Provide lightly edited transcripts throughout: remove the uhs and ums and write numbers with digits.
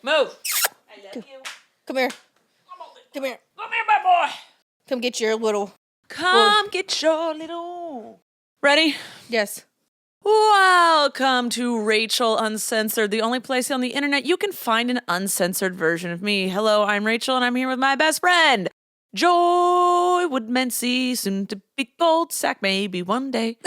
Move. I love you. Come here. Come here. Come here, my boy. Come get your little... Come get your little... Ready? Yes. Welcome to Rachel Uncensored, the only place on the internet you can find an uncensored version of me. Hello, I'm Rachel, and I'm here with my best friend, Joy Woodmansey, soon to be gold sack, maybe one day.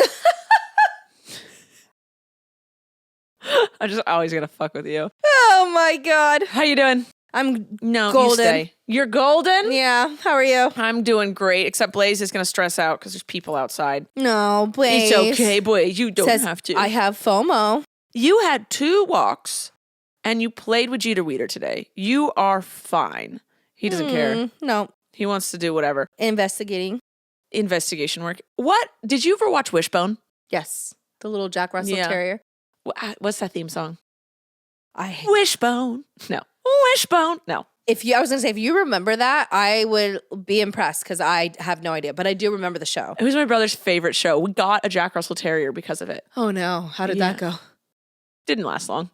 I'm just always gonna fuck with you. Oh my God. How you doing? I'm golden. You stay. You're golden? Yeah. How are you? I'm doing great, except Blaze is gonna stress out because there's people outside. No, Blaze. It's okay, Blaze. You don't have to. I have FOMO. You had 2 walks, and you played with Jeter Weeder today. You are fine. He doesn't care. No. He wants to do whatever. Investigating. Investigation work. What? Did you ever watch Wishbone? Yes. The little Jack Russell Terrier. What's that theme song? I Wishbone. No. Wishbone. No. I was going to say, if you remember that, I would be impressed because I have no idea, but I do remember the show. It was my brother's favorite show. We got a Jack Russell Terrier because of it. Oh no. How did that go? Didn't last long.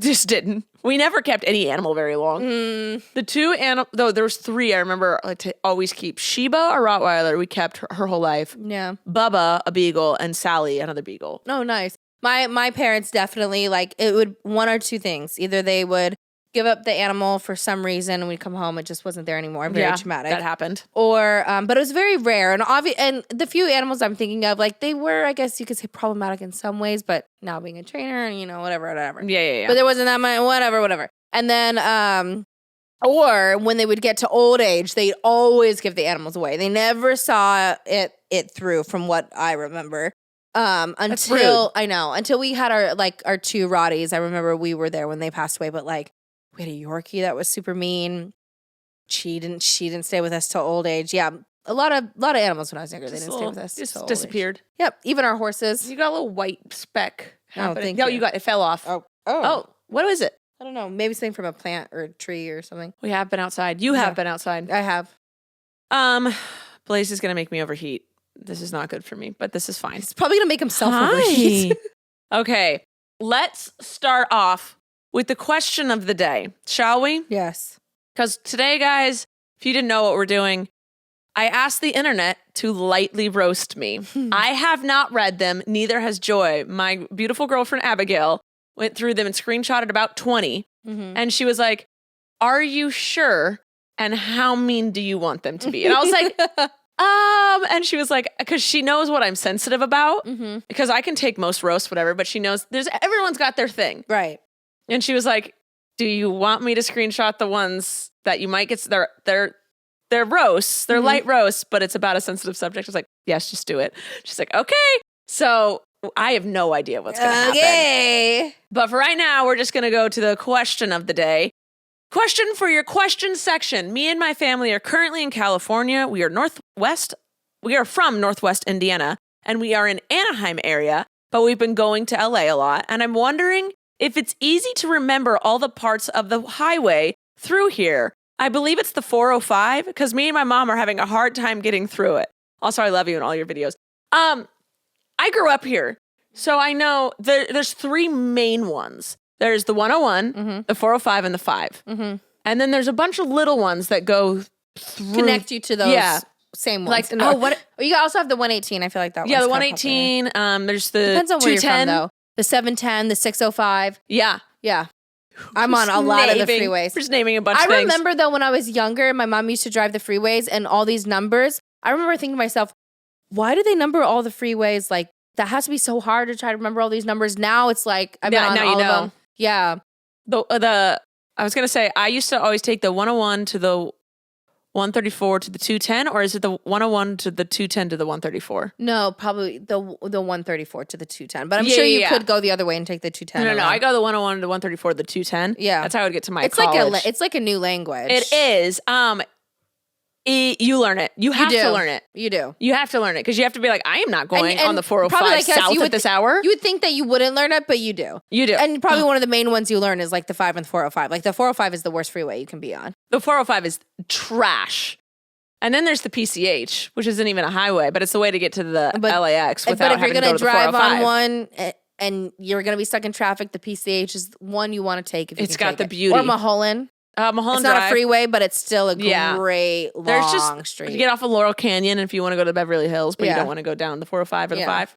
Just didn't. We never kept any animal very long. The 2 animals, though there was 3 I remember to always keep. Sheba, a Rottweiler, we kept her whole life. Yeah. Bubba, a beagle, and Sally, another beagle. Oh, nice. My parents definitely, like, it would one or two things. Either they would give up the animal for some reason and we'd come home, it just wasn't there anymore. Very traumatic. That happened. Or, but it was very rare. And the few animals I'm thinking of, like, they were, I guess you could say, problematic in some ways, but now being a trainer and, whatever. Yeah. But there wasn't that much, whatever. And then, or when they would get to old age, they'd always give the animals away. They never saw it through from what I remember. Until we had our 2 Rotties. I remember we were there when they passed away, but like we had a Yorkie that was super mean. She didn't stay with us till old age. Yeah. A lot of animals when I was younger, they didn't stay with us. Just disappeared. Yep. Even our horses. You got a little white speck happening. Thank you. It fell off. Oh. What is it? I don't know. Maybe something from a plant or a tree or something. We have been outside. You have been outside. I have. Blaze is gonna make me overheat. This is not good for me, but this is fine. He's probably going to make himself overheat. Okay, let's start off with the question of the day, shall we? Yes. Because today, guys, if you didn't know what we're doing, I asked the internet to lightly roast me. I have not read them, neither has Joy. My beautiful girlfriend, Abigail, went through them and screenshotted about 20. And she was like, are you sure? And how mean do you want them to be? And I was like... and she was like, because she knows what I'm sensitive about, because I can take most roast, whatever, but she knows everyone's got their thing. Right. And she was like, do you want me to screenshot the ones that you might get? They're roasts, they're light roasts, but it's about a sensitive subject. I was like, yes, just do it. She's like, okay. So I have no idea what's going to happen. Okay. But for right now, we're just going to go to the question of the day. Question for your question section. Me and my family are currently in California. We are from Northwest Indiana, and we are in Anaheim area, but we've been going to LA a lot. And I'm wondering if it's easy to remember all the parts of the highway through here. I believe it's the 405, because me and my mom are having a hard time getting through it. Also, I love you in all your videos. I grew up here, so I know there's 3 main ones. There's the 101, the 405, and the 5. And then there's a bunch of little ones that go through. Connect you to those same ones. Like, what? You also have the 118. I feel like that the 118. There's the depends on where 210. you're from, though. The 710, the 605. Yeah. I'm on a lot of the freeways. We're just naming a bunch of things. I remember, though, when I was younger, my mom used to drive the freeways and all these numbers. I remember thinking to myself, why do they number all the freeways? Like, that has to be so hard to try to remember all these numbers. Now it's like, I'm on all of them. Yeah. I was going to say, I used to always take the 101 to the 134 to the 210, or is it the 101 to the 210 to the 134? No, probably the 134 to the 210. But I'm sure you could go the other way and take the 210. No. I go the 101 to the 134 to the 210. Yeah. That's how I would get to my college. It's like a new language. It is. You learn it. You have to learn it. You do. You have to learn it because you have to be like, I am not going on the 405 south at this hour. You would think that you wouldn't learn it, but you do. You do. And probably one of the main ones you learn is like the 5 and 405. Like the 405 is the worst freeway you can be on. The 405 is trash. And then there's the PCH, which isn't even a highway, but it's the way to get to the LAX without having to go to the 405. But if you're going to drive on one and you're going to be stuck in traffic, the PCH is one you want to take if you It's can got take the it. beauty. Or Mulholland. Mulholland It's not Drive. a freeway, but it's still a Yeah. great long street. You get off of Laurel Canyon if you want to go to Beverly Hills, but you don't want to go down the 405 or the 5.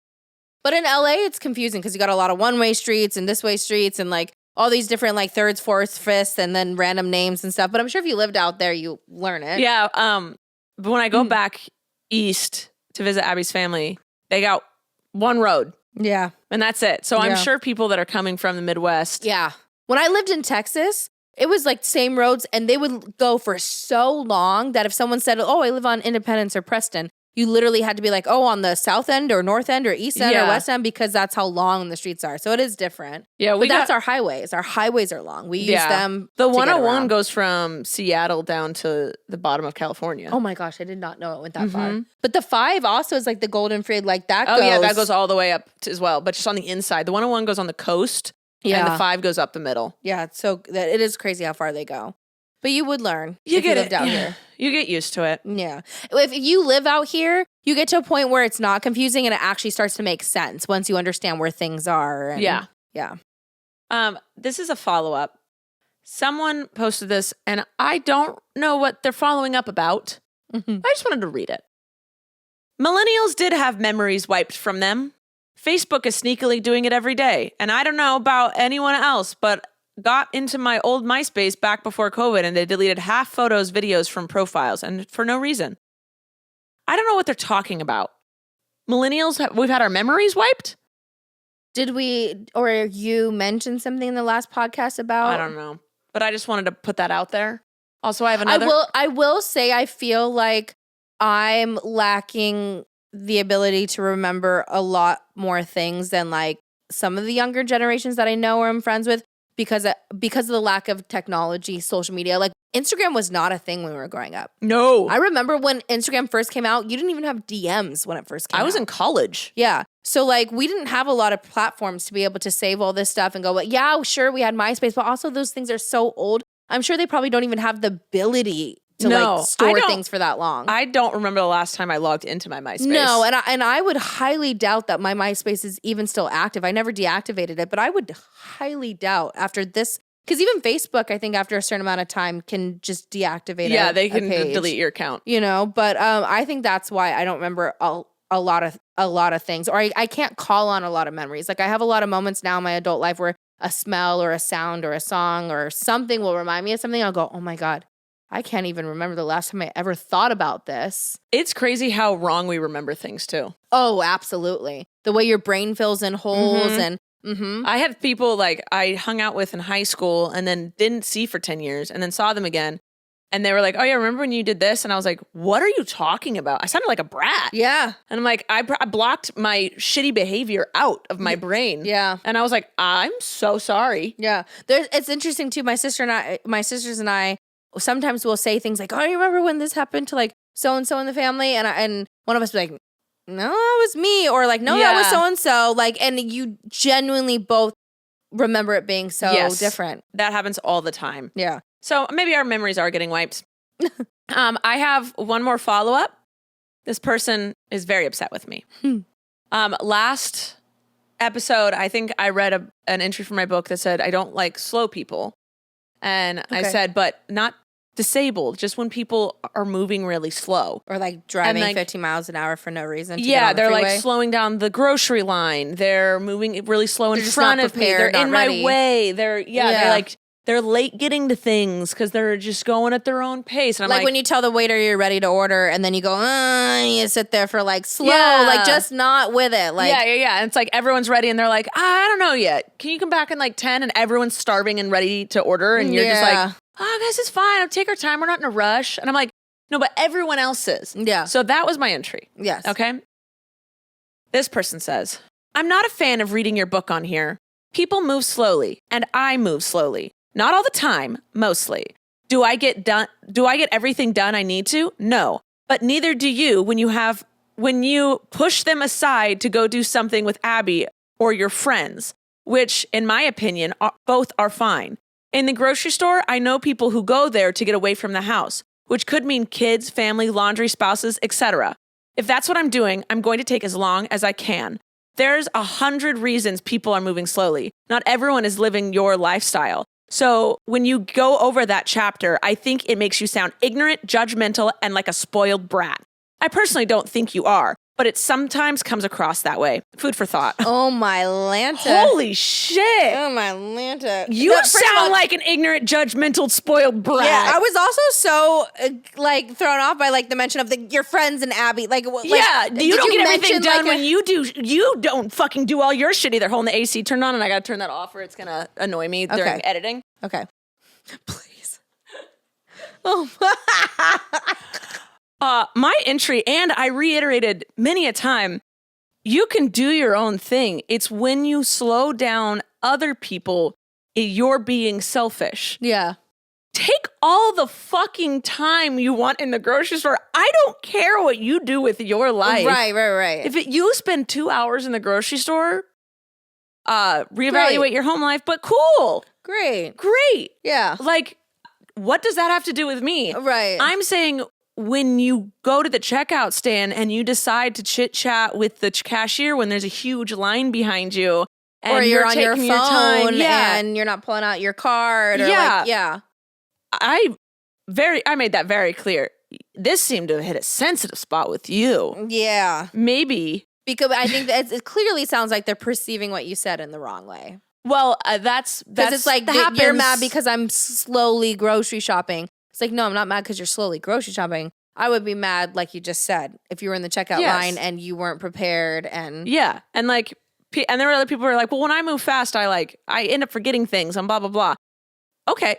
But in LA, it's confusing because you got a lot of one-way streets and this-way streets and like all these different like thirds, fourths, fifths, and then random names and stuff. But I'm sure if you lived out there, you learn it. Yeah. But when I go back east to visit Abby's family, they got one road. Yeah. And that's it. So I'm sure people that are coming from the Midwest. Yeah. When I lived in Texas, it was like same roads and they would go for so long that if someone said, oh, I live on Independence or Preston, you literally had to be like, oh, on the south end or north end or east end or west end because that's how long the streets are. So it is different. Yeah, but that's our highways. Our highways are long. We use them. The to 101 goes from Seattle down to the bottom of California. Oh my gosh, I did not know it went that far. But the 5 also is like the Golden Fried, like that goes. Oh yeah, that goes all the way up as well, but just on the inside. The 101 goes on the coast. Yeah. And the 5 goes up the middle. Yeah, so it is crazy how far they go. But you would learn if you lived out here. You get used to it. Yeah. If you live out here, you get to a point where it's not confusing and it actually starts to make sense once you understand where things are. And, yeah. Yeah. This is a follow-up. Someone posted this, and I don't know what they're following up about. I just wanted to read it. Millennials did have memories wiped from them. Facebook is sneakily doing it every day. And I don't know about anyone else, but got into my old MySpace back before COVID and they deleted half photos, videos from profiles and for no reason. I don't know what they're talking about. Millennials, we've had our memories wiped? Did we or you mention something in the last podcast about? I don't know. But I just wanted to put that out there. Also, I have another. I will say I feel like I'm lacking the ability to remember a lot more things than like some of the younger generations that I know or I'm friends with. Because of the lack of technology, social media. Like, Instagram was not a thing when we were growing up. No. I remember when Instagram first came out, you didn't even have DMs when it first came out. I was in college. Yeah. So, like, we didn't have a lot of platforms to be able to save all this stuff and go, well, yeah, sure, we had MySpace, but also those things are so old. I'm sure they probably don't even have the ability to like store things for that long. I don't remember the last time I logged into my MySpace. No, and I would highly doubt that my MySpace is even still active. I never deactivated it, but I would highly doubt after this, because even Facebook, I think after a certain amount of time can just deactivate. Yeah, they can delete your account. You know, but I think that's why I don't remember a lot of things, or I can't call on a lot of memories. Like I have a lot of moments now in my adult life where a smell or a sound or a song or something will remind me of something. I'll go, oh my God. I can't even remember the last time I ever thought about this. It's crazy how wrong we remember things too. Oh, absolutely. The way your brain fills in holes and I had people like I hung out with in high school and then didn't see for 10 years and then saw them again. And they were like, oh yeah, remember when you did this? And I was like, what are you talking about? I sounded like a brat. Yeah. And I'm like, I blocked my shitty behavior out of my brain. Yeah. And I was like, I'm so sorry. Yeah. It's interesting too. My sisters and I sometimes we'll say things like, oh, you remember when this happened to like so-and-so in the family? And one of us will be like, no, that was me. Or like, no, that was so-and-so. Like, and you genuinely both remember it being so different. That happens all the time. Yeah. So maybe our memories are getting wiped. I have one more follow-up. This person is very upset with me. Last episode, I think I read an entry from my book that said, I don't like slow people. And I said, but not disabled, just when people are moving really slow. Or like driving 15 miles an hour for no reason. They're like slowing down the grocery line. They're moving really slow in front of me. They're in my way. They're late getting to things because they're just going at their own pace. And I'm like when you tell the waiter you're ready to order and then you go, and you sit there for like slow, like just not with it. Like yeah. And it's like everyone's ready and they're like, I don't know yet. Can you come back in like 10? And everyone's starving and ready to order. And you're just like, oh, guys, it's fine. I'll take our time. We're not in a rush. And I'm like, no, but everyone else is. Yeah. So that was my entry. Yes. Okay. This person says, I'm not a fan of reading your book on here. People move slowly and I move slowly. Not all the time, mostly. Do I get everything done I need to? No. But neither do you when you push them aside to go do something with Abby or your friends, which in my opinion, both are fine. In the grocery store, I know people who go there to get away from the house, which could mean kids, family, laundry, spouses, etc. If that's what I'm doing, I'm going to take as long as I can. there's 100 reasons people are moving slowly. Not everyone is living your lifestyle. So when you go over that chapter, I think it makes you sound ignorant, judgmental, and like a spoiled brat. I personally don't think you are, but it sometimes comes across that way. Food for thought. Oh my Lanta. Holy shit. Oh my Lanta. You sound like an ignorant, judgmental, spoiled brat. Yeah, I was also so like thrown off by like the mention of your friends and Abby. You don't get everything done when you do. You don't fucking do all your shit either. Holding the AC turned on, and I got to turn that off, or it's gonna annoy me during editing. Okay, please. Oh. My entry, and I reiterated many a time, you can do your own thing. It's when you slow down other people, you're being selfish. Yeah. Take all the fucking time you want in the grocery store. I don't care what you do with your life. Right. If you spend 2 hours in the grocery store, reevaluate your home life, but cool. Great. Yeah. Like, what does that have to do with me? Right. I'm saying when you go to the checkout stand and you decide to chit chat with the cashier when there's a huge line behind you, and or you're on your phone yeah. and you're not pulling out your card. Or I made that very clear. This seemed to have hit a sensitive spot with you. Yeah. Maybe. Because I think that it clearly sounds like they're perceiving what you said in the wrong way. Well, that's it's like you're mad because I'm slowly grocery shopping. It's like, no, I'm not mad because you're slowly grocery shopping. I would be mad, like you just said, if you were in the checkout line and you weren't prepared. And yeah, and like, and there were other people who were like, well, when I move fast, I end up forgetting things and blah blah blah. Okay,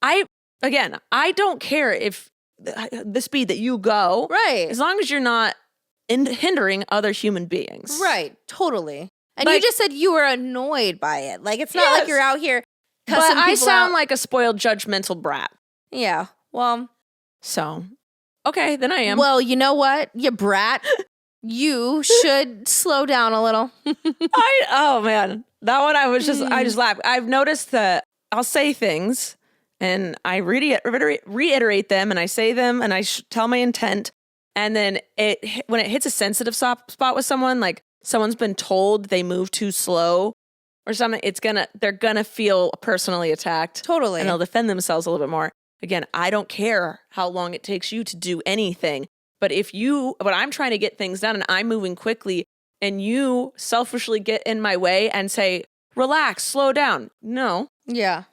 I don't care if the speed that you go, right, as long as you're not hindering other human beings, right, totally. And you just said you were annoyed by it. Like, it's not like you're out here cussing but I people sound out. like a spoiled, judgmental brat. Yeah. Well. So, okay, then I am. Well, you know what, you brat? You should slow down a little. Oh, man. That one I just laughed. I've noticed that I'll say things and I reiterate them and I say them and I tell my intent. And then when it hits a sensitive spot with someone, like someone's been told they move too slow or something, they're gonna feel personally attacked. Totally. And they'll defend themselves a little bit more. Again, I don't care how long it takes you to do anything, but but I'm trying to get things done and I'm moving quickly and you selfishly get in my way and say, relax, slow down. No. Yeah.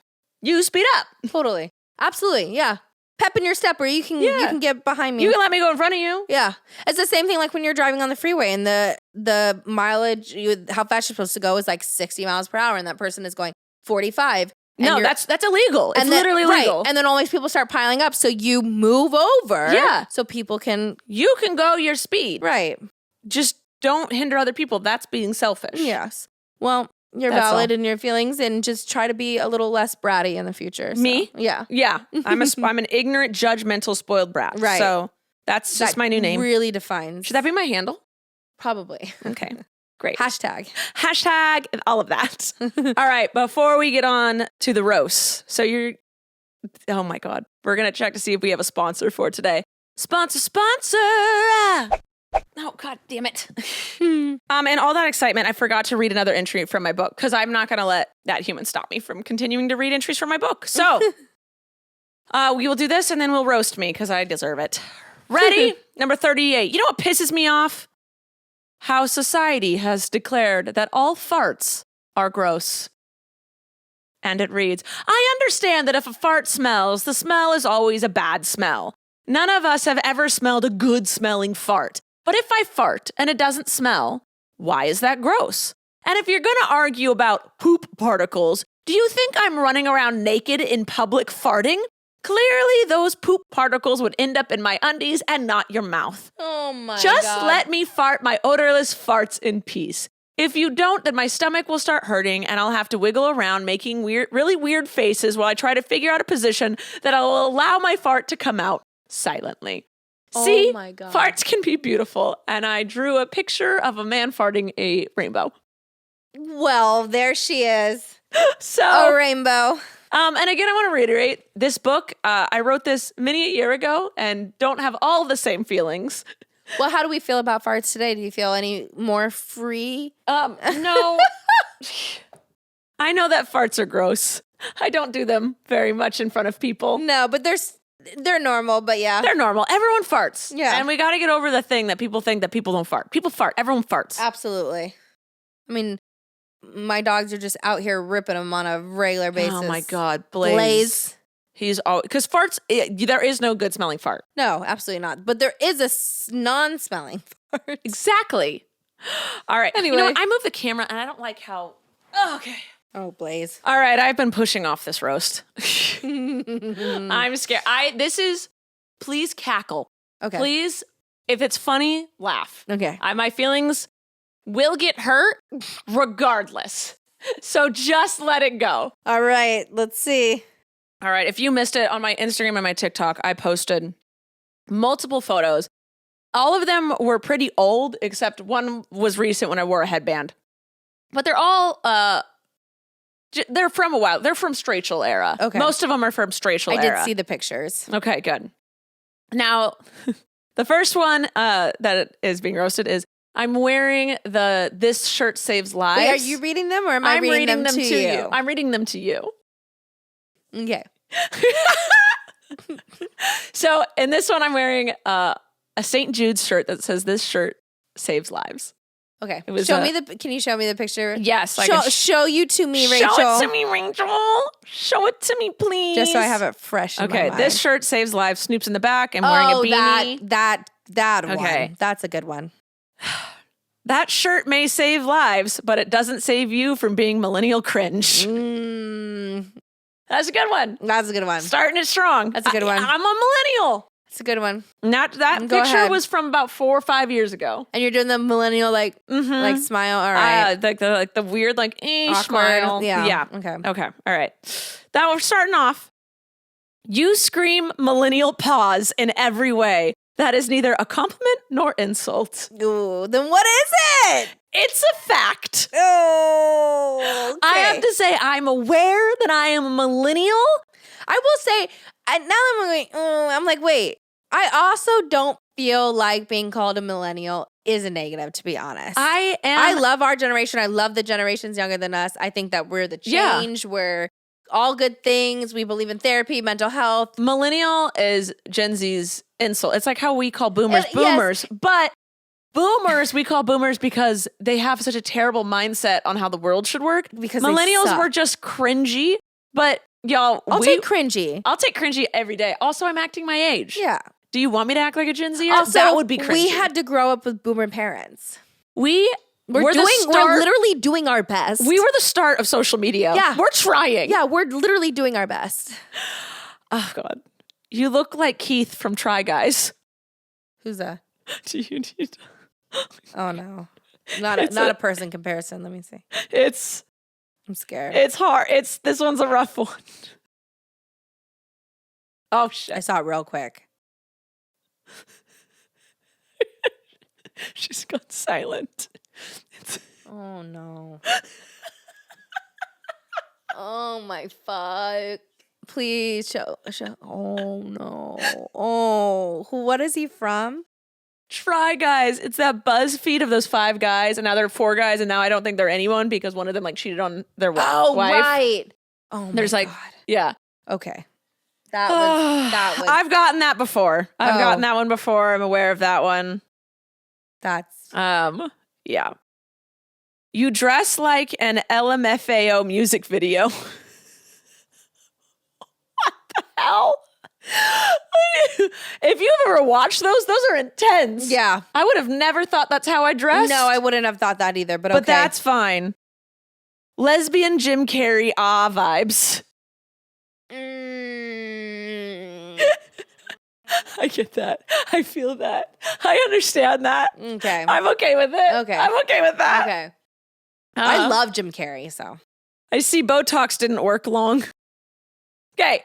You speed up. Totally. Absolutely. Yeah. Pep in your step where you can get behind me. You can let me go in front of you. Yeah. It's the same thing like when you're driving on the freeway and the mileage, how fast you're supposed to go is like 60 miles per hour and that person is going 45. No, that's illegal. It's literally illegal. Right. And then all these people start piling up. So you move over. Yeah. So people can. You can go your speed. Right. Just don't hinder other people. That's being selfish. Yes. Well, you're valid in your feelings and just try to be a little less bratty in the future. So. Me? Yeah. Yeah. I'm an ignorant, judgmental, spoiled brat. Right. So that's just my new name. Really defines. Should that be my handle? Probably. Okay. Great. Hashtag all of that. All right. Before we get on to the roast. So oh my God. We're going to check to see if we have a sponsor for today. Sponsor. Oh, God damn it. And all that excitement, I forgot to read another entry from my book because I'm not going to let that human stop me from continuing to read entries from my book. So we will do this and then we'll roast me because I deserve it. Ready? Number 38. You know what pisses me off? How society has declared that all farts are gross. And it reads, I understand that if a fart smells, the smell is always a bad smell. None of us have ever smelled a good smelling fart. But if I fart and it doesn't smell, why is that gross? And if you're going to argue about poop particles, do you think I'm running around naked in public farting? Clearly, those poop particles would end up in my undies and not your mouth. Oh my God. Just let me fart my odorless farts in peace. If you don't, then my stomach will start hurting and I'll have to wiggle around making really weird faces while I try to figure out a position that will allow my fart to come out silently. See, my God. Farts can be beautiful. And I drew a picture of a man farting a rainbow. Well, there she is. So a rainbow. And again, I want to reiterate, this book, I wrote this many a year ago and don't have all the same feelings Well, how do we feel about farts today? Do you feel any more free? No. I know that farts are gross. I don't do them very much in front of people. No, but they're normal, but yeah. They're normal. Everyone farts. Yeah. And we got to get over the thing that people think that people don't fart. People fart. Everyone farts. Absolutely. I mean, my dogs are just out here ripping them on a regular basis. Oh my God. Blaze. He's all, because farts, there is no good smelling fart. No, absolutely not. But there is a non-smelling fart. Exactly. All right. Anyway. You know what? I moved the camera and I don't like how. Oh, okay. Oh, Blaze. All right. I've been pushing off this roast. I'm scared. Please cackle. Okay. Please, if it's funny, laugh. Okay. My feelings will get hurt regardless. So just let it go. All right. Let's see. All right. If you missed it, on my Instagram and my TikTok, I posted multiple photos. All of them were pretty old, except one was recent when I wore a headband. But they're all, they're from a while. They're from Strachel era. Okay. Most of them are from Strachel era. I did see the pictures. Okay, good. Now, the first one that is being roasted is I'm wearing This Shirt Saves Lives. Wait, are you reading them or am I reading them to you? I'm reading them to you. Okay. So in this one, I'm wearing a St. Jude's shirt that says This Shirt Saves Lives. Okay. It was can you show me the picture? Yes. Show you to me, Rachel. Show it to me, Rachel. Show it to me, please. Just so I have it fresh in my mind. This shirt saves lives. Snoop's in the back. I'm wearing a beanie. That one. Okay. That's a good one. That shirt may save lives, but it doesn't save you from being millennial cringe. That's a good one. That's a good one. Starting it strong. That's a good one. I'm a millennial. That's a good one. That Go picture ahead. was from about 4 or 5 years ago. And you're doing the millennial like smile. All right. Like the weird Awkward. smile. Yeah. Okay. Okay. All right. That we're starting off. You scream millennial pause in every way. That is neither a compliment nor insult. Ooh, then what is it? It's a fact. Oh, okay. I have to say, I'm aware that I am a millennial. I will say, now that I'm like, wait. I also don't feel like being called a millennial is a negative, to be honest. I love our generation. I love the generations younger than us. I think that we're the change. Yeah. We're all good things. We believe in therapy, mental health. Millennial is Gen Z's insult. It's like how we call boomers boomers. Yes. But boomers, we call boomers because they have such a terrible mindset on how the world should work. Because millennials were just cringy. But y'all, I'll take cringy. I'll take cringy every day. Also, I'm acting my age. Yeah. Do you want me to act like a Gen Zer? Also, that would be cringy. We had to grow up with boomer parents. We're literally doing our best. We were the start of social media. Yeah. We're trying. Yeah, we're literally doing our best. Oh, God. You look like Keith from Try Guys. Who's that? Do you need... Oh, no. Not a person comparison. Let me see. I'm scared. It's hard. This one's a rough one. Oh, shit. I saw it real quick. She's gone silent. Oh, no. Oh, my fuck. Please show. Oh, no. Oh, what is he from? Try Guys. It's that BuzzFeed of those 5 guys, and now there are 4 guys, and now I don't think they're anyone because one of them cheated on their wife. Oh, right. Oh, my God. Yeah. Okay. That was. I've gotten that before. I've gotten that one before. I'm aware of that one. That's. Yeah. You dress like an LMFAO music video. What the hell? If you've ever watched those are intense. Yeah. I would have never thought that's how I dressed. No, I wouldn't have thought that either, but okay. But that's fine. Lesbian Jim Carrey vibes. I get that. I feel that. I understand that. Okay. I'm okay with it. Okay. I'm okay with that. Okay. I love Jim Carrey, so. I see Botox didn't work long. Okay.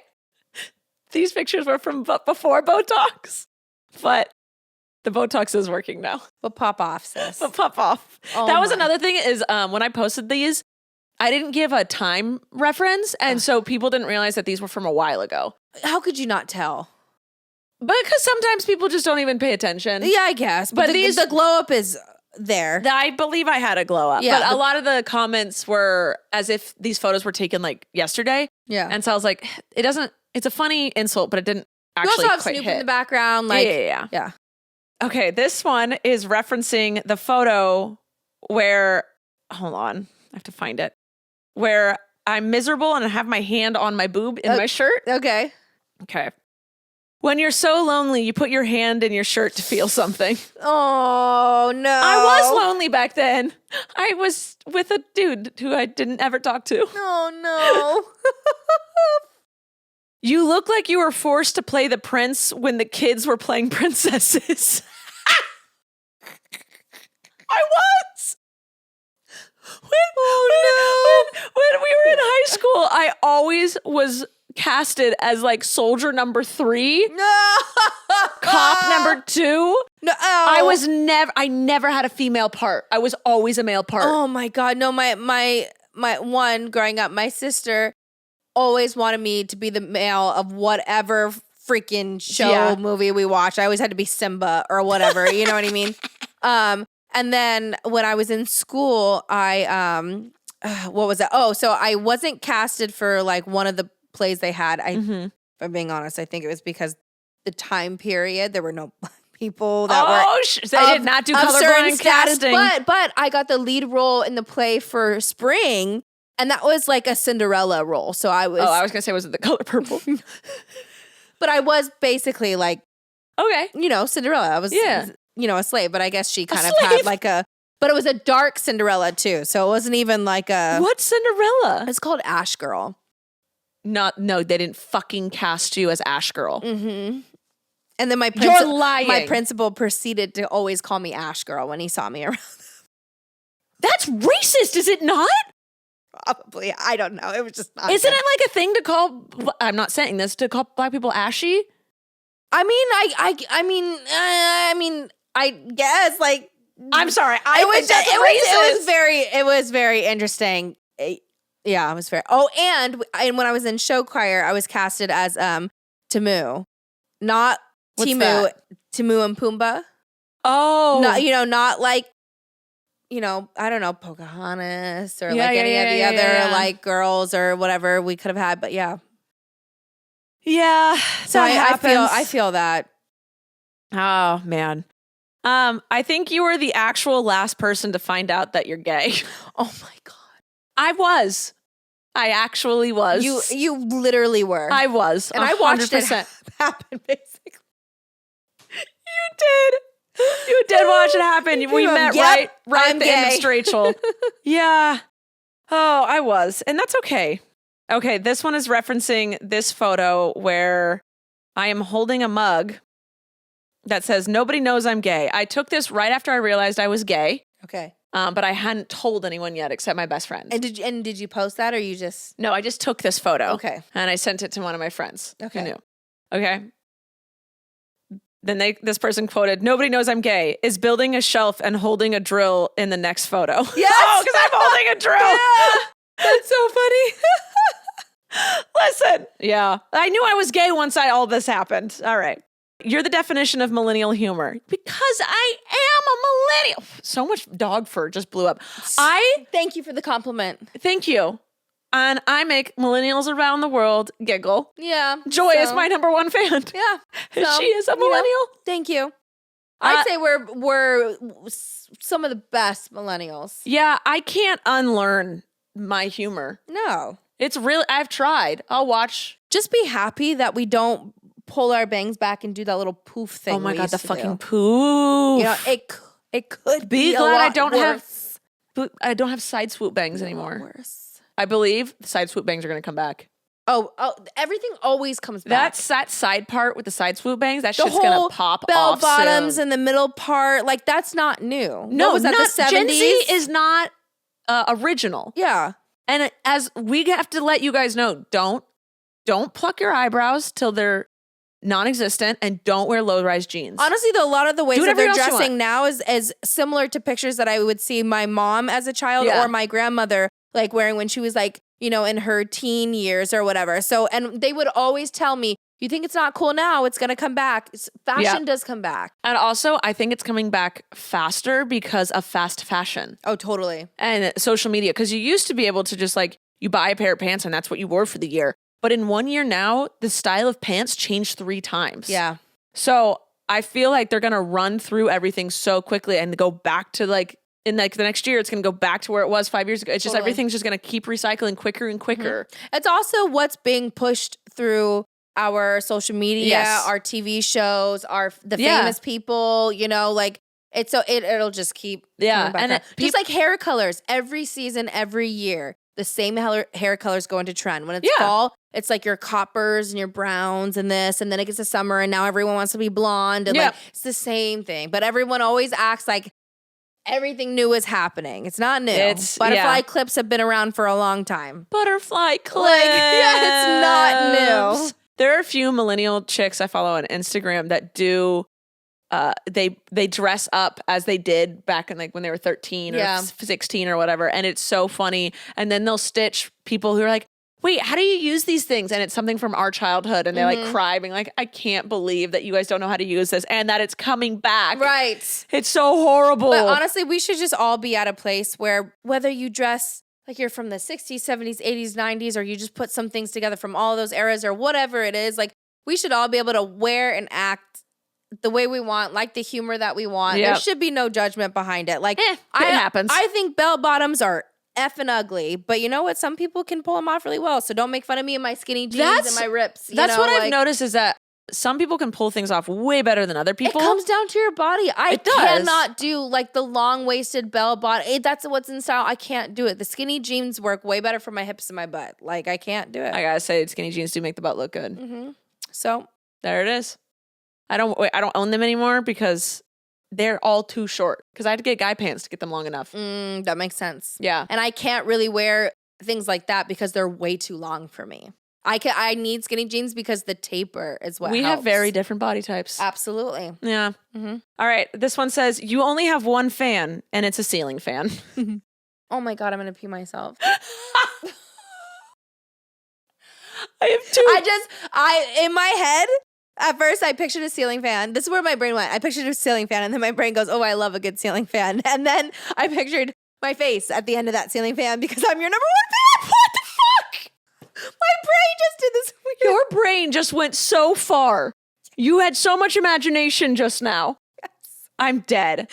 These pictures were from before Botox, but the Botox is working now. But pop off, sis. But pop off. That was another thing is when I posted these, I didn't give a time reference, and so people didn't realize that these were from a while ago. How could you not tell? because sometimes people just don't even pay attention. Yeah, I guess. But the glow up is there. I believe I had a glow up. Yeah, but a lot of the comments were as if these photos were taken like yesterday. Yeah. And so I was like, it's a funny insult, but it didn't actually You also have quite Snoop hit. in the background. Like, Yeah. Okay, this one is referencing the photo where, hold on, I have to find it, where I'm miserable and I have my hand on my boob in my shirt. Okay. Okay. When you're so lonely, you put your hand in your shirt to feel something. Oh, no. I was lonely back then. I was with a dude who I didn't ever talk to. Oh, no. You look like you were forced to play the prince when the kids were playing princesses. I was. When we were in high school, I always was casted as like soldier number 3, No. cop number 2. No. I never had a female part. I was always a male part. Oh my God. No, my one growing up, my sister always wanted me to be the male of whatever freaking show movie we watched. I always had to be Simba or whatever. You know what I mean? And then when I was in school, I what was it? Oh, so I wasn't casted for like one of the plays they had. If I'm being honest, I think it was because the time period there were no black people that were. They did not do colorblind casting. But I got the lead role in the play for Spring, and that was like a Cinderella role. So I was. Oh, I was gonna say, was it The Color Purple? But I was basically like, okay, Cinderella. I was, a slave. But I guess she kind of had like a. But it was a dark Cinderella too, so it wasn't even like a. What Cinderella? It's called Ash Girl. No, they didn't fucking cast you as Ash Girl. Mm-hmm. And then You're lying. My principal proceeded to always call me Ash Girl when he saw me around. That's racist, is it not? Probably. I don't know. It was just not. Isn't it like a thing to call? I'm not saying this, to call black people ashy. I mean, I guess like. I'm sorry. It was very interesting. Yeah, it was very. Oh, and when I was in show choir, I was casted as Timu, not What's Timu, that? Timu and Pumbaa. Oh, not like, I don't know, Pocahontas or like any of the other like girls or whatever we could have had, but yeah. Yeah, so I feel that. Oh man. I think you were the actual last person to find out that you're gay. Oh my God. I actually was. You literally were. I was. And 100%. I watched it happen, basically. You did watch it happen. We met right I'm at the gay. end of Strachel. Yeah. Oh, I was. And that's okay. Okay, this one is referencing this photo where I am holding a mug that says, "Nobody knows I'm gay." I took this right after I realized I was gay. Okay. But I hadn't told anyone yet except my best friend. And did you post that or you just? No, I just took this photo. Okay. And I sent it to one of my friends. Okay. Who knew. Okay. Then this person quoted, "Nobody knows I'm gay, is building a shelf and holding a drill in the next photo." Yes. Oh, because I'm holding a drill. Yeah. That's so funny. Listen. Yeah. I knew I was gay once all this happened. All right. You're the definition of millennial humor. Because I am a millennial. So much dog fur just blew up. Thank you for the compliment. Thank you. And I make millennials around the world giggle. Yeah. Joy is my number one fan. Yeah. She is a millennial. Thank you. I'd say we're some of the best millennials. Yeah, I can't unlearn my humor. No. It's really, I've tried. I'll watch. Just be happy that we don't pull our bangs back and do that little poof thing. Oh my God, the fucking poof. It could be a glad lot I don't worse. I don't have side swoop bangs anymore. Worse. I believe the side swoop bangs are going to come back. Oh, everything always comes back. That side part with the side swoop bangs, that the shit's going to pop bell off bottoms soon. and the middle part, like that's not new. No, was that not, the 70s? Gen Z is not original. Yeah. And as we have to let you guys know, don't pluck your eyebrows till they're non-existent, and don't wear low-rise jeans. Honestly, though, a lot of the ways that they're else you dressing now is similar to pictures that I would see my mom as a child or my grandmother like wearing when she was like, in her teen years or whatever. So, and they would always tell me, You think it's not cool now, it's going to come back. Fashion does come back. And also, I think it's coming back faster because of fast fashion. Oh, totally. And social media. Because you used to be able to just like, you buy a pair of pants and that's what you wore for the year. But in 1 year now, the style of pants changed 3 times. Yeah. So I feel like they're going to run through everything so quickly and go back to like, in like the next year, it's going to go back to where it was 5 years ago. It's just everything's just going to keep recycling quicker and quicker. It's also what's being pushed through our social media, our TV shows, the famous people, you know, like it'll just keep coming back and just like hair colors every season, every year, the same hair colors go into trend. When it's fall, it's like your coppers and your browns and this, and then it gets to summer and now everyone wants to be blonde and like it's the same thing, but everyone always acts like everything new is happening. It's not new. Butterfly clips have been around for a long time. Butterfly clips. Like, it's not new. There are a few millennial chicks I follow on Instagram that do, they dress up as they did back in like when they were 13 or 16 or whatever. And it's so funny. And then they'll stitch people who are like, wait, how do you use these things? And it's something from our childhood. And they like cry being like, I can't believe that you guys don't know how to use this and that it's coming back. Right. It's so horrible. But honestly, we should just all be at a place where whether you dress like you're from the 60s, 70s, 80s, 90s, or you just put some things together from all those eras or whatever it is, like we should all be able to wear and act the way we want, like the humor that we want. There should be no judgment behind it. Like it happens. I think bell bottoms are effing ugly, but you know what? Some people can pull them off really well. So don't make fun of me and my skinny jeans and my rips. That's what I've noticed is that some people can pull things off way better than other people. It comes down to your body. I cannot do like the long-waisted bell bottom. That's what's in style. I can't do it. The skinny jeans work way better for my hips and my butt. Like I can't do it. I gotta say, skinny jeans do make the butt look good. So there it is. I don't own them anymore because they're all too short. Because I had to get guy pants to get them long enough. That makes sense. Yeah, and I can't really wear things like that because they're way too long for me. I need skinny jeans because the taper is what we helps. have very different body types. Absolutely. Yeah. All right. This one says you only have one fan and it's a ceiling fan. Oh my God, I'm gonna pee myself. I have two. In my head, at first I pictured a ceiling fan. This is where my brain went. I pictured a ceiling fan and then my brain goes, oh, I love a good ceiling fan. And then I pictured my face at the end of that ceiling fan because I'm your number one fan. What the fuck? My brain just did this weird. Your brain just went so far. You had so much imagination just now. Yes. I'm dead.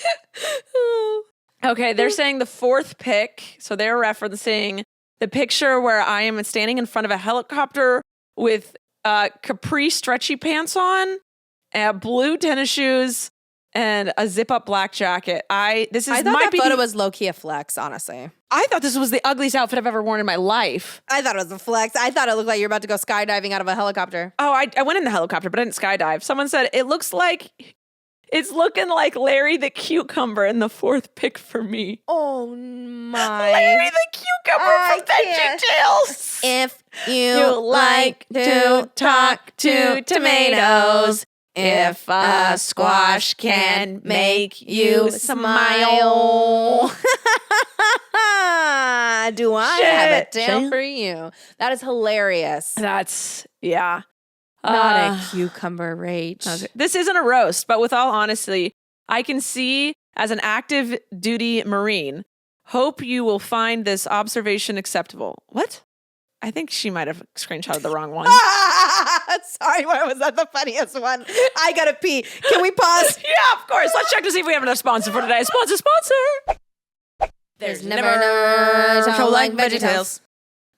Okay, they're saying the fourth pick. So they're referencing the picture where I am standing in front of a helicopter with capri stretchy pants on, blue tennis shoes, and a zip-up black jacket. I thought that photo was low-key a flex, honestly. I thought this was the ugliest outfit I've ever worn in my life. I thought it was a flex. I thought it looked like you're about to go skydiving out of a helicopter. Oh, I went in the helicopter, but I didn't skydive. Someone said it looks like it's looking like Larry the Cucumber in the fourth pick for me. Oh my! Larry the Cucumber from VeggieTales. If you like to talk to tomatoes. If a squash can make you smile. Do I have a tale for you? That is hilarious. That's, yeah. Not a cucumber rage. This isn't a roast, but with all honesty, I can see as an active duty Marine, hope you will find this observation acceptable. What? I think she might have screenshotted the wrong one. Sorry, why was that the funniest one? I gotta pee. Can we pause? Yeah, of course. Let's check to see if we have enough sponsor for today. Sponsor. There's never a show like VeggieTales.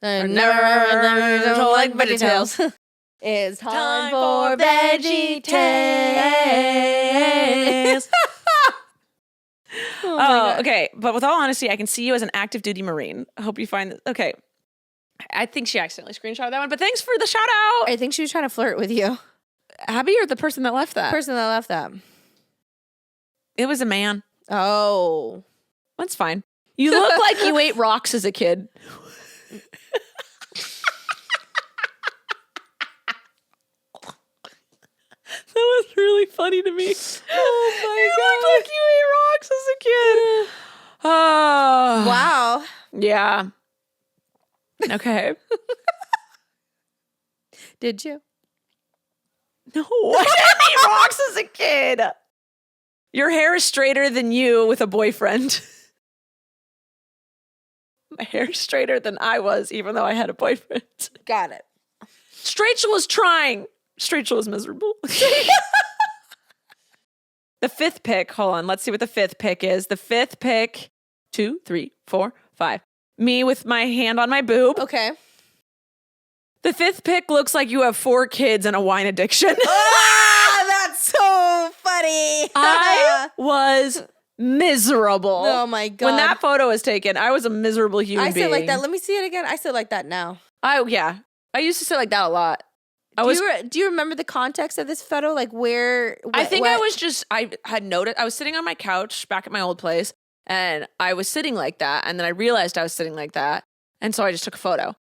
There's never a show like VeggieTales. It's time for VeggieTales. Oh, okay. But with all honesty, I can see you as an active duty Marine. I hope you find that. Okay. I think she accidentally screenshotted that one, but thanks for the shout out. I think she was trying to flirt with you. Abby or the person that left that? The person that left that. It was a man. Oh. That's fine. You look like you ate rocks as a kid. That was really funny to me. Oh my God. You look like you ate rocks as a kid. Oh. Wow. Yeah. Okay. Did you? No, I didn't eat rocks as a kid. Your hair is straighter than you with a boyfriend. My hair is straighter than I was, even though I had a boyfriend. Got it. Straightle was trying. Straightle was miserable. The fifth pick, hold on, let's see what the fifth pick is. The fifth pick, 2, 3, 4, 5. Me with my hand on my boob. Okay. The fifth pick looks like you have 4 kids and a wine addiction. That's so funny. I was miserable. Oh my God. When that photo was taken, I was a miserable human I being. sit like that. Let me see it again. I sit like that now. Yeah. I used to sit like that a lot. Do you remember the context of this photo? Like where? I think I had noticed, I was sitting on my couch back at my old place and I was sitting like that. And then I realized I was sitting like that. And so I just took a photo.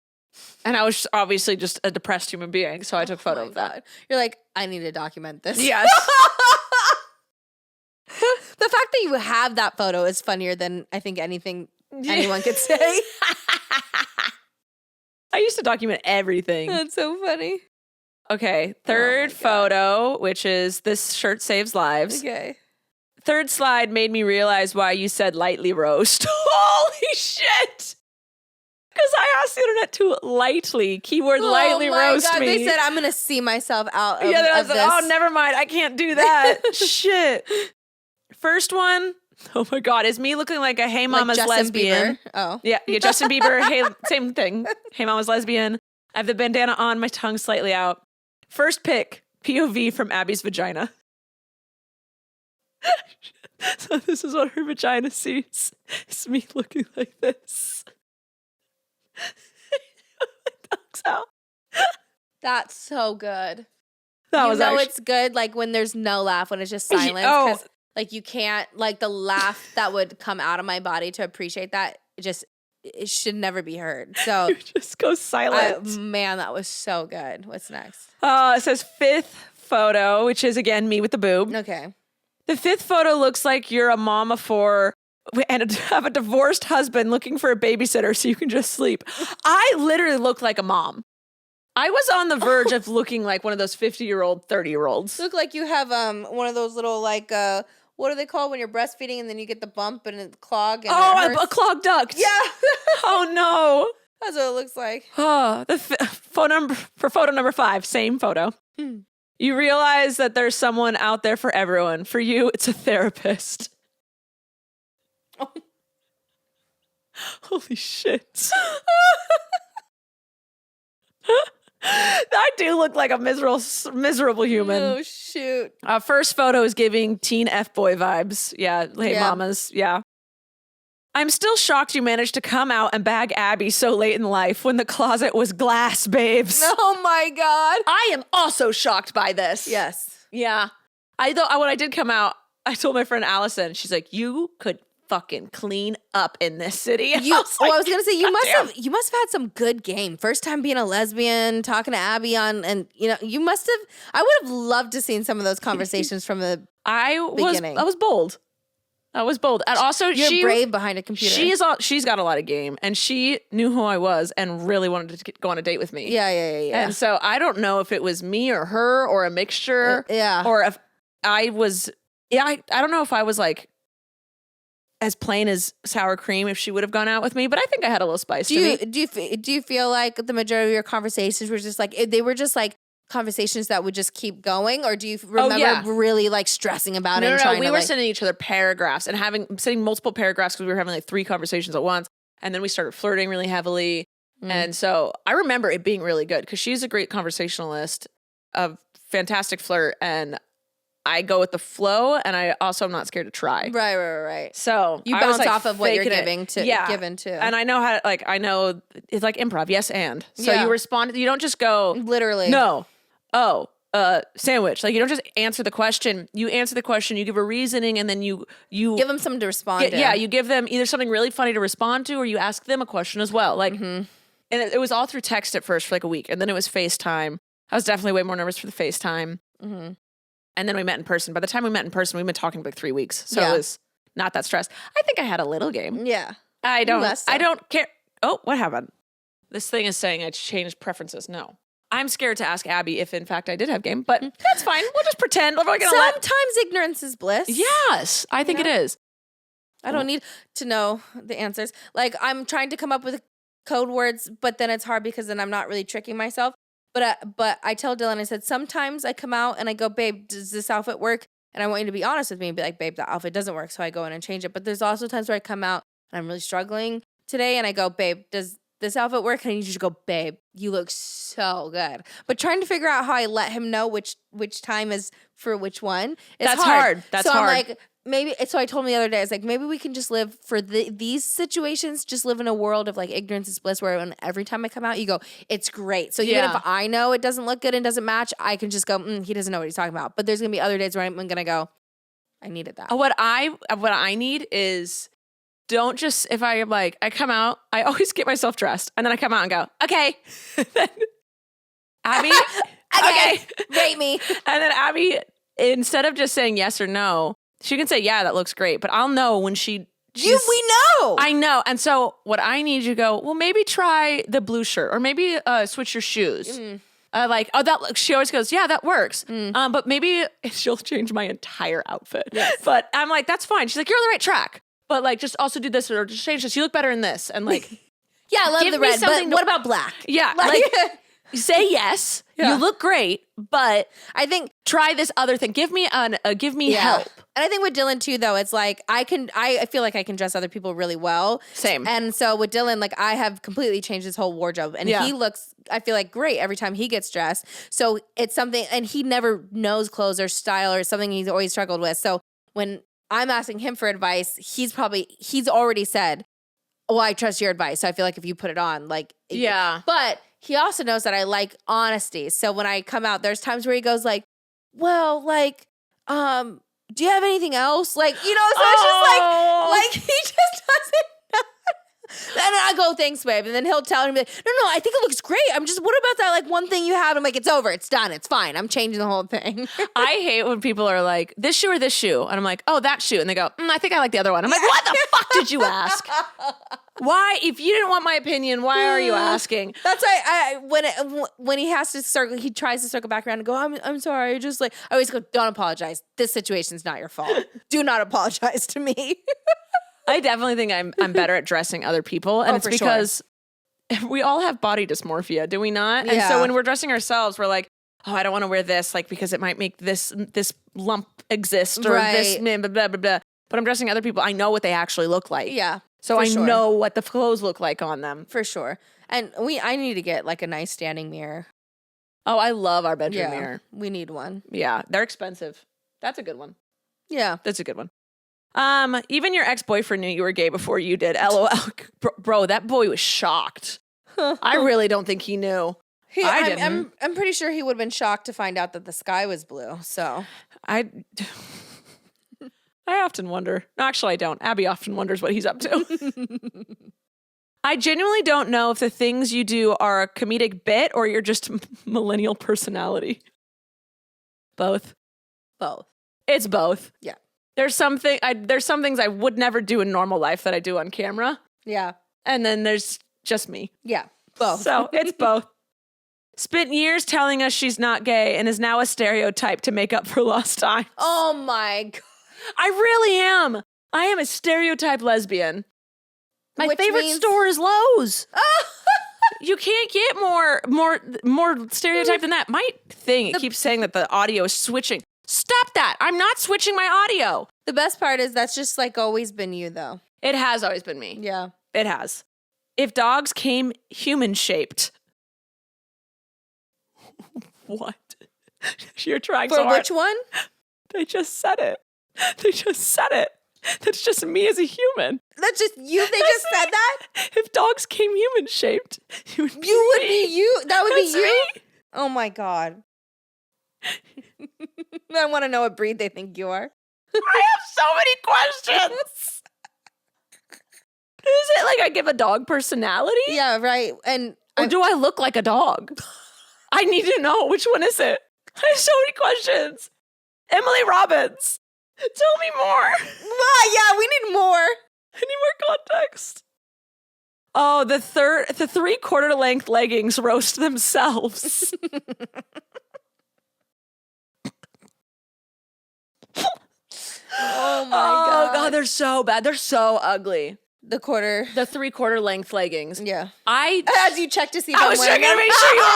And I was obviously just a depressed human being. So I took a photo of that. God. You're like, I need to document this. Yes. The fact that you have that photo is funnier than I think anything anyone could say. I used to document everything. That's so funny. Okay, third photo, which is this shirt saves lives. Okay. Third slide made me realize why you said lightly roast. Holy shit! Because I asked the internet to lightly, keyword lightly roast God, me. they said I'm going to see myself out of, I of was this. like, oh, never mind. I can't do that. Shit. First one, oh my God, is me looking like a Hey Mama's Justin lesbian. Bieber. Oh. Yeah, Justin Bieber, hey, same thing. Hey Mama's lesbian. I have the bandana on, my tongue slightly out. First pick, POV from Abby's vagina. So this is what her vagina sees. It's me looking like this. My tongue's out. That's so good. That was actually, it's good like when there's no laugh, when it's just silence. Oh. Like you can't, like the laugh that would come out of my body to appreciate that, it should never be heard. So you just go silent. Man, that was so good. What's next? It says fifth photo, which is again me with the boob. Okay. The fifth photo looks like you're a mom of 4 and have a divorced husband looking for a babysitter so you can just sleep. I literally look like a mom. I was on the verge of looking like one of those 50-year-old, 30-year-olds. Look like you have one of those little like what are they called when you're breastfeeding and then you get the bump and it clog? And a clogged duct. Yeah. Oh no. That's what it looks like. Oh, the photo number 5, same photo. You realize that there's someone out there for everyone. For you, it's a therapist. Oh. Holy shit. I do look like a miserable human. Oh, shoot. First photo is giving teen F-boy vibes. Yeah, hey mamas. Yeah. I'm still shocked you managed to come out and bag Abby so late in life when the closet was glass, babes. Oh my God. I am also shocked by this. Yes. Yeah. When I did come out, I told my friend Allison, she's like, you could fucking clean up in this city. I was gonna say you must have had some good game. First time being a lesbian, talking to Abby on, and you must have. I would have loved to seen some of those conversations from the beginning. I was bold. And also, you're brave behind a computer. She's got a lot of game, and she knew who I was and really wanted to go on a date with me. Yeah. And so I don't know if it was me or her or a mixture. Or if I was. Yeah, I don't know if I was like as plain as sour cream if she would have gone out with me, but I think I had a little spice to me. Do you feel like the majority of your conversations were just like they were just like conversations that would just keep going, or do you remember really like stressing about it? No. We were sending each other paragraphs and sending multiple paragraphs because we were having like 3 conversations at once, and then we started flirting really heavily. And so I remember it being really good because she's a great conversationalist, a fantastic flirt, and I go with the flow, and I also am not scared to try. Right. So you bounce off of what you're given to. And I know how, I know it's like improv, yes, and. So you respond, you don't just go. Literally. No. Oh, sandwich. Like, you don't just answer the question. You answer the question, you give a reasoning, and then you give them something to respond to. Yeah, you give them either something really funny to respond to, or you ask them a question as well. Like, and it was all through text at first for like a week, and then it was FaceTime. I was definitely way more nervous for the FaceTime. And then we met in person. By the time we met in person, we've been talking for like 3 weeks. So it was not that stressed. I think I had a little game. Yeah. I don't care. Oh, what happened? This thing is saying I changed preferences. No. I'm scared to ask Abby if, in fact, I did have game, but that's fine. We'll just pretend. We're gonna Sometimes ignorance is bliss. Yes, I think it is. I don't need to know the answers. Like, I'm trying to come up with code words, but then it's hard because then I'm not really tricking myself. But I tell Dylan, I said, sometimes I come out and I go, babe, does this outfit work? And I want you to be honest with me and be like, babe, the outfit doesn't work. So I go in and change it. But there's also times where I come out and I'm really struggling today and I go, babe, does this outfit work? And I need you to go, babe, you look so good. But trying to figure out how I let him know which time is for which one is That's hard. So I'm like, maybe, so I told him the other day, I was like, maybe we can just live for these situations, just live in a world of like ignorance is bliss where when every time I come out, you go, it's great. So even if I know it doesn't look good and doesn't match, I can just go, he doesn't know what he's talking about. But there's going to be other days where I'm going to go, I needed that. What I need is don't just, if I like, I come out, I always get myself dressed and then I come out and go, okay. Then Abby, okay, rate me. And then Abby, instead of just saying yes or no, she can say, yeah, that looks great. But I'll know when we know. I know. And so what I need you to go, well, maybe try the blue shirt or maybe switch your shoes. She always goes, yeah, that works. But maybe she'll change my entire outfit. Yes. But I'm like, that's fine. She's like, you're on the right track. But like, just also do this or just change this. You look better in this. And like, yeah, I love the red. But what about black? Yeah. Like say yes. Yeah. You look great. But I think try this other thing. Give me help. And I think with Dylan too, though, it's like I feel like I can dress other people really well. Same. And so with Dylan, like I have completely changed his whole wardrobe, and he looks, I feel like, great every time he gets dressed. So it's something, and he never knows clothes or style or something he's always struggled with. So when I'm asking him for advice, he's already said, well, I trust your advice. So I feel like if you put it on, like, yeah. But he also knows that I like honesty. So when I come out, there's times where he goes like, well, like, do you have anything else? Like, you know, so it's just like he just doesn't know. And then I go, thanks, babe. And then he'll tell me, no, I think it looks great. what about that like one thing you have? I'm like, it's over. It's done. It's fine. I'm changing the whole thing. I hate when people are like, this shoe or this shoe? And I'm like, oh, that shoe. And they go, I think I like the other one. I'm like, what the fuck did you ask? Why? If you didn't want my opinion, why are you asking? That's why when he has to circle, he tries to circle back around and go, I'm sorry. Just like, I always go, don't apologize. This situation's not your fault. Do not apologize to me. I definitely think I'm better at dressing other people. And it's because we all have body dysmorphia, do we not? Yeah. And so when we're dressing ourselves, we're like, oh, I don't want to wear this, like, because it might make this lump exist or this blah, blah, blah, blah. But I'm dressing other people. I know what they actually look like. Yeah. So I know what the clothes look like on them. For sure. And I need to get like a nice standing mirror. Oh, I love our bedroom mirror. We need one. Yeah. They're expensive. That's a good one. Yeah. That's a good one. Even your ex-boyfriend knew you were gay before you did. LOL. Bro, that boy was shocked. I really don't think he knew. I didn't. I'm pretty sure he would have been shocked to find out that the sky was blue. So I often wonder. No, actually, I don't. Abby often wonders what he's up to. I genuinely don't know if the things you do are a comedic bit or you're just millennial personality. Both. It's both. Yeah. There's some things I would never do in normal life that I do on camera. Yeah. And then there's just me. Yeah. Both. So it's both. Spent years telling us she's not gay and is now a stereotype to make up for lost time. Oh my God. I really am. I am a stereotype lesbian. My favorite store is Lowe's. You can't get more stereotype than that. My thing, it keeps saying that the audio is switching. Stop that. I'm not switching my audio. The best part is that's just like always been you though. It has always been me. Yeah. It has. If dogs came human-shaped. What? You're trying so hard. For which one? They just said it. That's just me as a human. That's just you? They just said that? If dogs came human-shaped, you would be you. That would be you? Me. Oh my God. I want to know what breed they think you are. I have so many questions. Is it like I give a dog personality? Yeah, right. Or do I look like a dog? I need to know. Which one is it? I have so many questions. Emily Robbins, tell me more. Well, yeah, we need more. I need more context. Oh, the 3/4 length leggings roast themselves. Oh my God, they're so bad. They're so ugly. The 3/4 length leggings. Yeah. As you check to see if I I'm was wearing checking to them. make sure you were.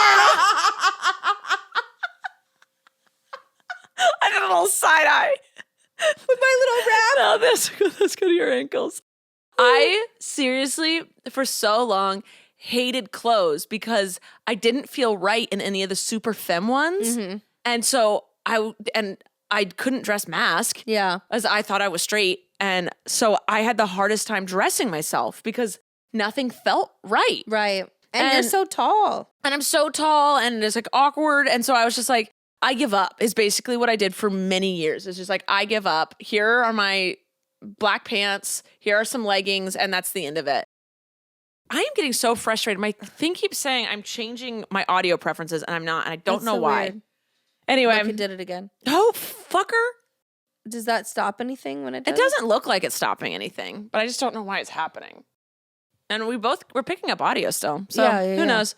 I did a little side eye. With my little wrap. No, that's good to your ankles. I seriously, for so long, hated clothes because I didn't feel right in any of the super femme ones. Mm-hmm. And so I couldn't dress mask. Yeah. As I thought I was straight. And so I had the hardest time dressing myself because nothing felt right. Right. And you're so tall. And I'm so tall and it's like awkward. And so I was just like, I give up is basically what I did for many years. It's just like, I give up. Here are my black pants. Here are some leggings. And that's the end of it. I am getting so frustrated. My thing keeps saying I'm changing my audio preferences and I'm not. And I don't know why. Weird. Anyway. Look, it did it again. Oh, fucker. Does that stop anything when it does? It doesn't look like it's stopping anything, but I just don't know why it's happening. And we're picking up audio still. So who knows?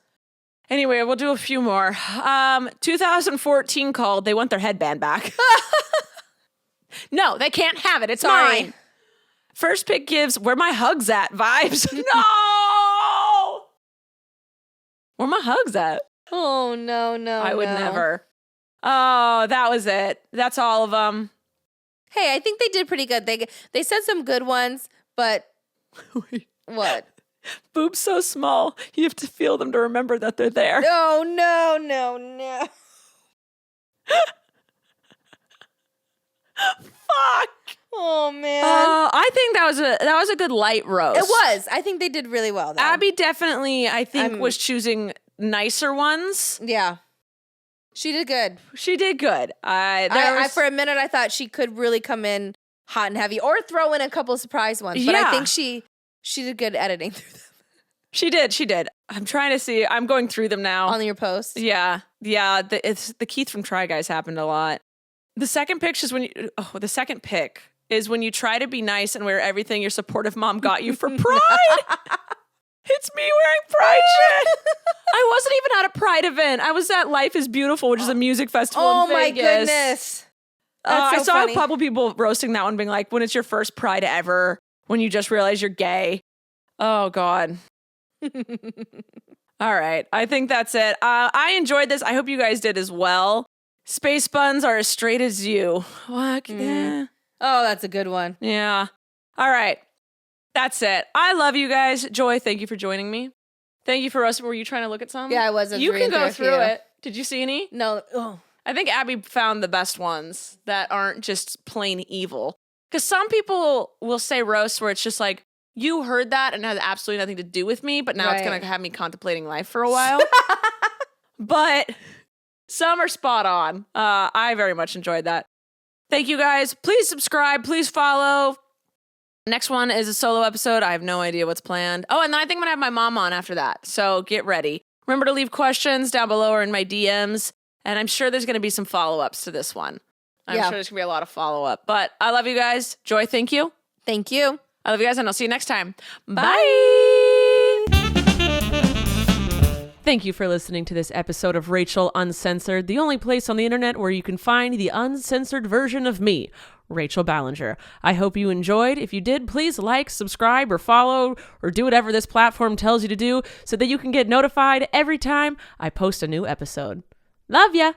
Anyway, we'll do a few more. 2014 called. They want their headband back. No, they can't have it. It's mine. First pick gives where my hugs at vibes. No! Where my hugs at? Oh, no. I would never. Oh, that was it. That's all of them. Hey, I think they did pretty good. They said some good ones, but what? Boobs so small, you have to feel them to remember that they're there. No. Fuck. Oh man. I think that was a good light roast. It was. I think they did really well, though. Abby definitely, I think, was choosing nicer ones. Yeah. She did good. She did good. For a minute, I thought she could really come in hot and heavy or throw in a couple surprise ones. But I think she did good editing through them. She did. I'm trying to see. I'm going through them now. On your post? Yeah. The Keith from Try Guys happened a lot. The second pick is when you try to be nice and wear everything your supportive mom got you for Pride. It's me wearing Pride shit. I wasn't even at a Pride event. I was at Life is Beautiful, which is a music festival in Vegas. Oh my goodness. I saw a couple people roasting that one, being like, when it's your first Pride ever, when you just realize you're gay. Oh, God. All right. I think that's it. I enjoyed this. I hope you guys did as well. Space buns are as straight as you. What? Yeah. Oh, that's a good one. Yeah. All right. That's it. I love you guys. Joy, thank you for joining me. Thank you for roasting. Were you trying to look at some? Yeah, I was. You can go through it. Did you see any? No. Oh. I think Abby found the best ones that aren't just plain evil. Because some people will say roasts where it's just like, you heard that and it has absolutely nothing to do with me, but now it's going to have me contemplating life for a while. But some are spot on. I very much enjoyed that. Thank you guys. Please subscribe. Please follow. Next one is a solo episode. I have no idea what's planned. Oh, and then I think I'm going to have my mom on after that. So get ready. Remember to leave questions down below or in my DMs. And I'm sure there's going to be some follow-ups to this one. I'm sure there's going to be a lot of follow-up. But I love you guys. Joy, thank you. Thank you. I love you guys, and I'll see you next time. Bye. Thank you for listening to this episode of Rachel Uncensored, the only place on the internet where you can find the uncensored version of me, Rachel Ballinger. I hope you enjoyed. If you did, please like, subscribe, or follow, or do whatever this platform tells you to do so that you can get notified every time I post a new episode. Love ya!